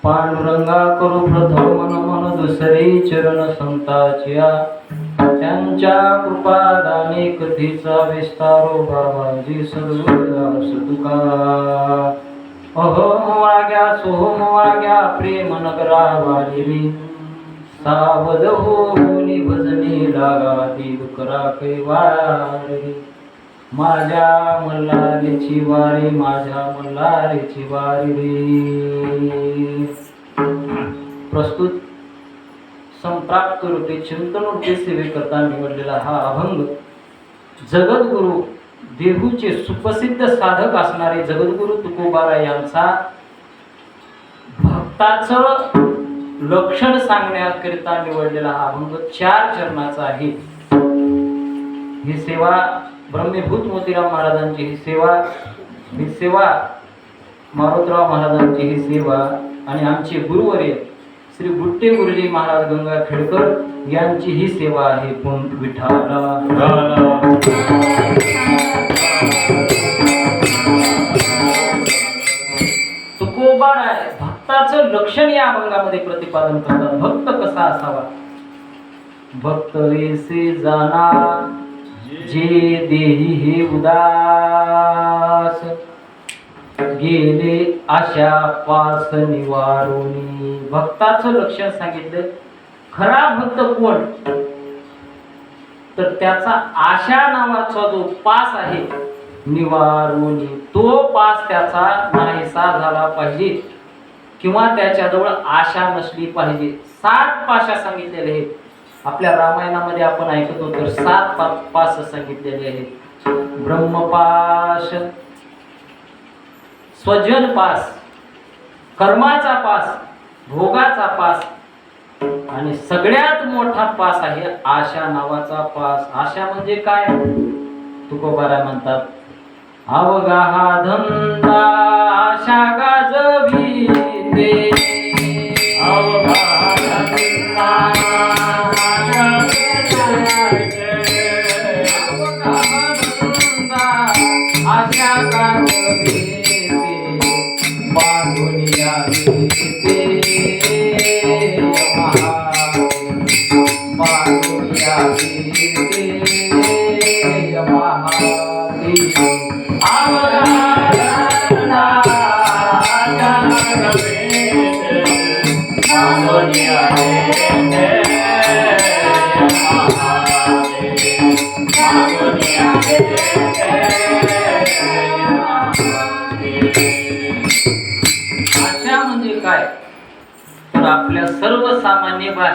पांडुरंगा करू प्रथम मन मन दुसरे चरण संताचिया त्यांच्या कृपादाने कथीचा विस्तारो बाबाजी सर्वदास तुका अहो वाग्या सोहम वाग्या प्रेम नगरा वालिनी सावध होनी भजनी लागा ती दुकरा कैवारी माझ्या मल्हारीची वारी माझ्या मल्हारीची वारी रे. प्रस्तुत संप्राप्त रूपे चिंतन रूपे सेवेकरता निवडलेला हा अभंग जगद्गुरु देहूचे सुप्रसिद्ध साधक असणारे जगद्गुरु तुकोबाराय यांचा भक्ताचं लक्षण सांगण्याकरिता निवडलेला हा अभंग 4 चरणाचा आहे. ही सेवा ब्रह्मभूत मोतीराम महाराजांची ही सेवा मारुतराव महाराजांची ही सेवा आणि आमचे गुरुवर्य श्री बुट्टे गुरुजी महाराज गंगाखेडकर यांची ही सेवा आहे. पुंत विठाला तुकोबाराय भक्ताचं लक्षण या अभंगामध्ये प्रतिपादन करतात. भक्त कसा असावा? भक्त ऐसे जाना जे देही हे उदास गेले आशा पास निवारुनी. भक्ताचं लक्षण सांगितलं. खरा भक्त कोण? तर त्याचा आशा नावाचा जो पास आहे निवारुनी, तो पास त्याचा नाहीसा झाला पाहिजे किंवा त्याच्याजवळ आशा नसली पाहिजे. 7 पाशा सांगितलेले आहेत. आपल्या रामायणामध्ये आपण ऐकतो तर 7 पास सांगितलेले आहेत. ब्रह्मपाश, स्वजन पास, कर्माचा पास, भोगाचा पास आणि सगळ्यात मोठा पास आहे आशा नावाचा पास. आशा म्हणजे काय? तुकोबाराय म्हणतात अवघा हा धंदा आशा गाजविते अवघा धंदा आशा गाजविते बांधुनिया विते बांधुनिया विते महादेव आशा म्हणजे काय? तर आपल्या सर्वसामान्य भाषेत